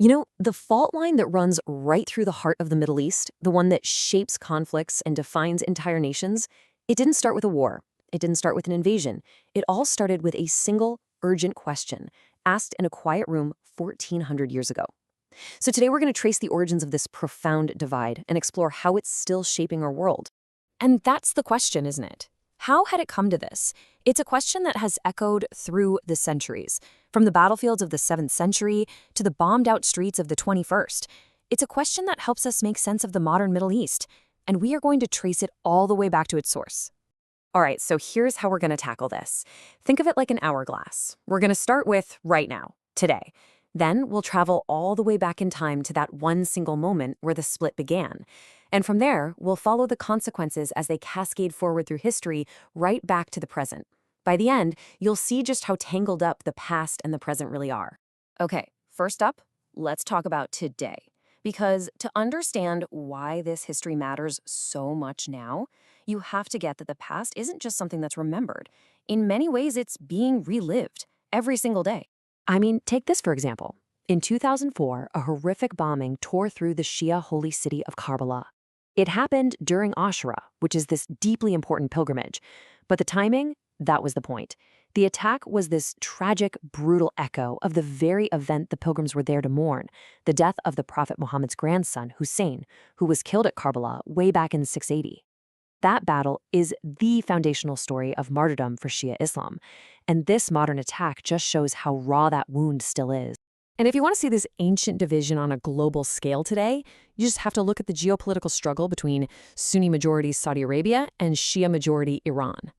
The fault line that runs right through the heart of the Middle East, the one that shapes conflicts and defines entire nations, it didn't start with a war. It didn't start with an invasion. It all started with a single, urgent question asked in a quiet room 1,400 years ago. So today we're going to trace the origins of this profound divide and explore how it's still shaping our world. And that's the question, isn't it? How had it come to this? It's a question that has echoed through the centuries, from the battlefields of the 7th century to the bombed-out streets of the 21st. It's a question that helps us make sense of the modern Middle East, and we are going to trace it all the way back to its source. All right, so here's how we're going to tackle this. Think of it like an hourglass. We're going to start with right now, today. Then we'll travel all the way back in time to that one single moment where the split began. And from there, we'll follow the consequences as they cascade forward through history right back to the present. By the end, you'll see just how tangled up the past and the present really are. Okay, first up, let's talk about today. Because to understand why this history matters so much now, you have to get that the past isn't just something that's remembered. In many ways, it's being relived every single day. I mean, take this for example. In 2004, a horrific bombing tore through the Shia holy city of Karbala. It happened during Ashura, which is this deeply important pilgrimage. But the timing, that was the point. The attack was this tragic, brutal echo of the very event the pilgrims were there to mourn, the death of the Prophet Muhammad's grandson, Hussein, who was killed at Karbala way back in 680. That battle is the foundational story of martyrdom for Shia Islam, and this modern attack just shows how raw that wound still is. And if you want to see this ancient division on a global scale today, you just have to look at the geopolitical struggle between Sunni-majority Saudi Arabia and Shia-majority Iran.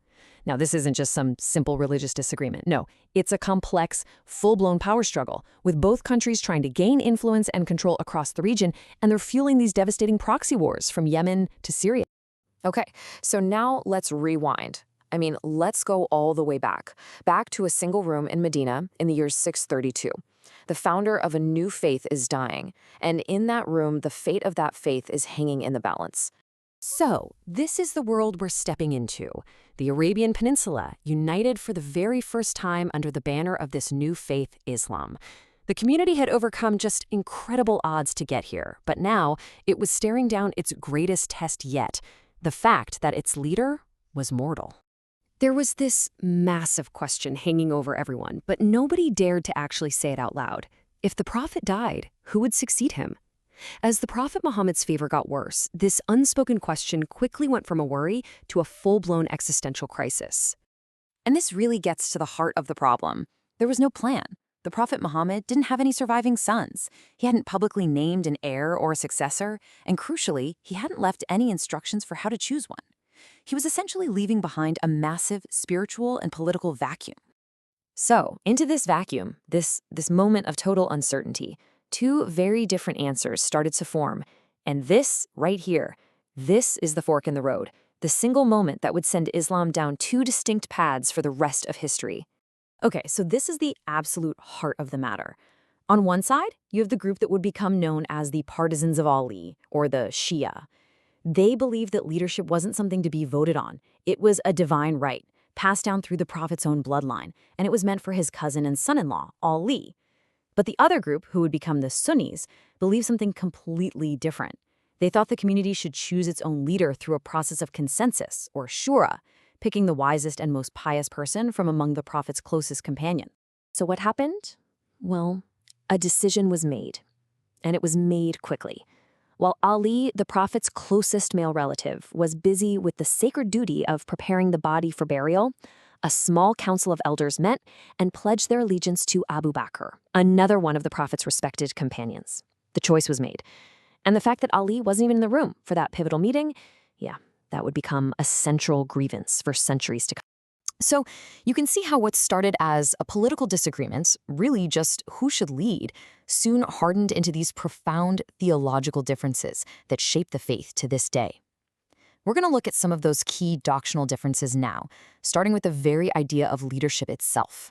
Now, this isn't just some simple religious disagreement. No, it's a complex, full-blown power struggle, with both countries trying to gain influence and control across the region, and they're fueling these devastating proxy wars from Yemen to Syria. Okay, so now let's rewind. Let's go all the way back to a single room in Medina in the year 632. The founder of a new faith is dying, and in that room, the fate of that faith is hanging in the balance. So, this is the world we're stepping into. The Arabian Peninsula, united for the very first time under the banner of this new faith, Islam. The community had overcome just incredible odds to get here, but now it was staring down its greatest test yet, the fact that its leader was mortal. There was this massive question hanging over everyone, but nobody dared to actually say it out loud. If the prophet died, who would succeed him? As the Prophet Muhammad's favor got worse, this unspoken question quickly went from a worry to a full-blown existential crisis. And this really gets to the heart of the problem. There was no plan. The Prophet Muhammad didn't have any surviving sons. He hadn't publicly named an heir or a successor, and crucially, he hadn't left any instructions for how to choose one. He was essentially leaving behind a massive spiritual and political vacuum. So, into this vacuum, this moment of total uncertainty, two very different answers started to form. And this, right here, this is the fork in the road, the single moment that would send Islam down two distinct paths for the rest of history. Okay, so this is the absolute heart of the matter. On one side, you have the group that would become known as the partisans of Ali, or the Shia. They believed that leadership wasn't something to be voted on. It was a divine right, passed down through the prophet's own bloodline, and it was meant for his cousin and son-in-law, Ali. But the other group, who would become the Sunnis, believed something completely different. They thought the community should choose its own leader through a process of consensus, or shura, picking the wisest and most pious person from among the prophet's closest companions. So what happened? Well, a decision was made, and it was made quickly. While Ali, the prophet's closest male relative, was busy with the sacred duty of preparing the body for burial, a small council of elders met and pledged their allegiance to Abu Bakr, another one of the prophet's respected companions. The choice was made. And the fact that Ali wasn't even in the room for that pivotal meeting, that would become a central grievance for centuries to come. So you can see how what started as a political disagreement, really just who should lead, soon hardened into these profound theological differences that shape the faith to this day. We're going to look at some of those key doctrinal differences now, starting with the very idea of leadership itself.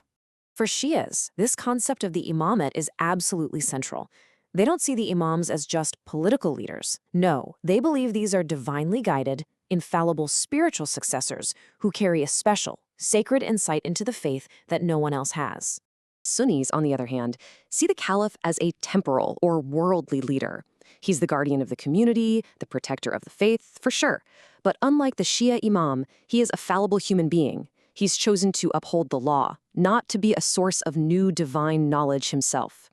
For Shias, this concept of the imamate is absolutely central. They don't see the imams as just political leaders. No, they believe these are divinely guided, infallible spiritual successors who carry a special, sacred insight into the faith that no one else has. Sunnis, on the other hand, see the caliph as a temporal or worldly leader. He's the guardian of the community, the protector of the faith, for sure. But unlike the Shia imam, he is a fallible human being. He's chosen to uphold the law, not to be a source of new divine knowledge himself.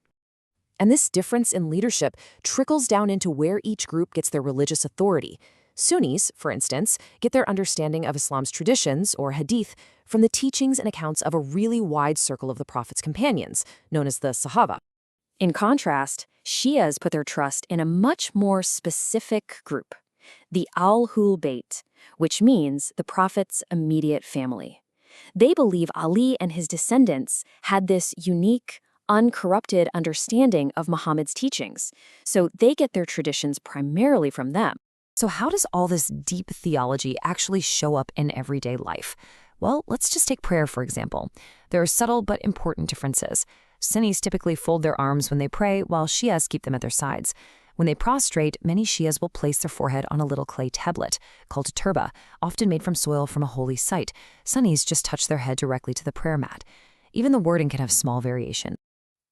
And this difference in leadership trickles down into where each group gets their religious authority. Sunnis, for instance, get their understanding of Islam's traditions, or hadith, from the teachings and accounts of a really wide circle of the Prophet's companions, known as the Sahaba. In contrast, Shias put their trust in a much more specific group, the Ahlul Bayt, which means the Prophet's immediate family. They believe Ali and his descendants had this unique, uncorrupted understanding of Muhammad's teachings, so they get their traditions primarily from them. So how does all this deep theology actually show up in everyday life? Well, let's just take prayer, for example. There are subtle but important differences. Sunnis typically fold their arms when they pray, while Shias keep them at their sides. When they prostrate, many Shias will place their forehead on a little clay tablet, called a turba, often made from soil from a holy site. Sunnis just touch their head directly to the prayer mat. Even the wording can have small variation.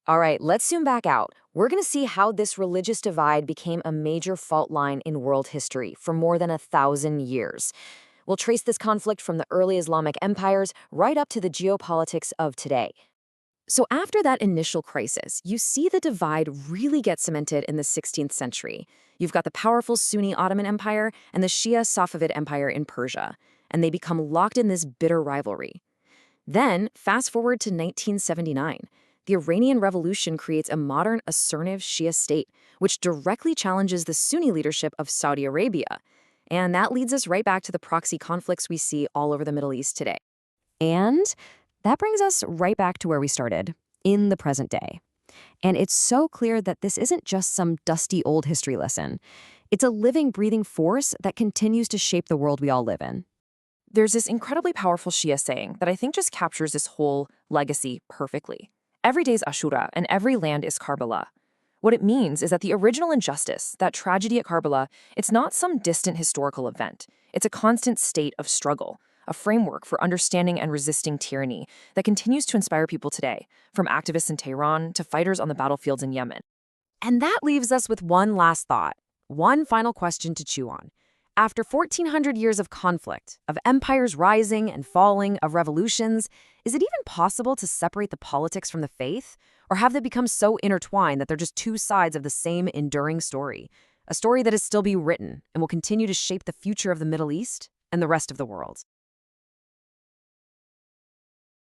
All right, let's zoom back out. We're going to see how this religious divide became a major fault line in world history for more than 1,000 years. We'll trace this conflict from the early Islamic empires right up to the geopolitics of today. So after that initial crisis, you see the divide really get cemented in the 16th century. You've got the powerful Sunni Ottoman Empire and the Shia Safavid Empire in Persia, and they become locked in this bitter rivalry. Then, fast forward to 1979. The Iranian Revolution creates a modern, assertive Shia state, which directly challenges the Sunni leadership of Saudi Arabia. And that leads us right back to the proxy conflicts we see all over the Middle East today. And that brings us right back to where we started, in the present day. And it's so clear that this isn't just some dusty old history lesson. It's a living, breathing force that continues to shape the world we all live in. There's this incredibly powerful Shia saying that I think just captures this whole legacy perfectly. Every day is Ashura, and every land is Karbala. What it means is that the original injustice, that tragedy at Karbala, it's not some distant historical event. It's a constant state of struggle, a framework for understanding and resisting tyranny that continues to inspire people today, from activists in Tehran to fighters on the battlefields in Yemen. And that leaves us with one last thought, one final question to chew on. After 1,400 years of conflict, of empires rising and falling, of revolutions, is it even possible to separate the politics from the faith? Or have they become so intertwined that they're just two sides of the same enduring story? A story that is still being written and will continue to shape the future of the Middle East and the rest of the world.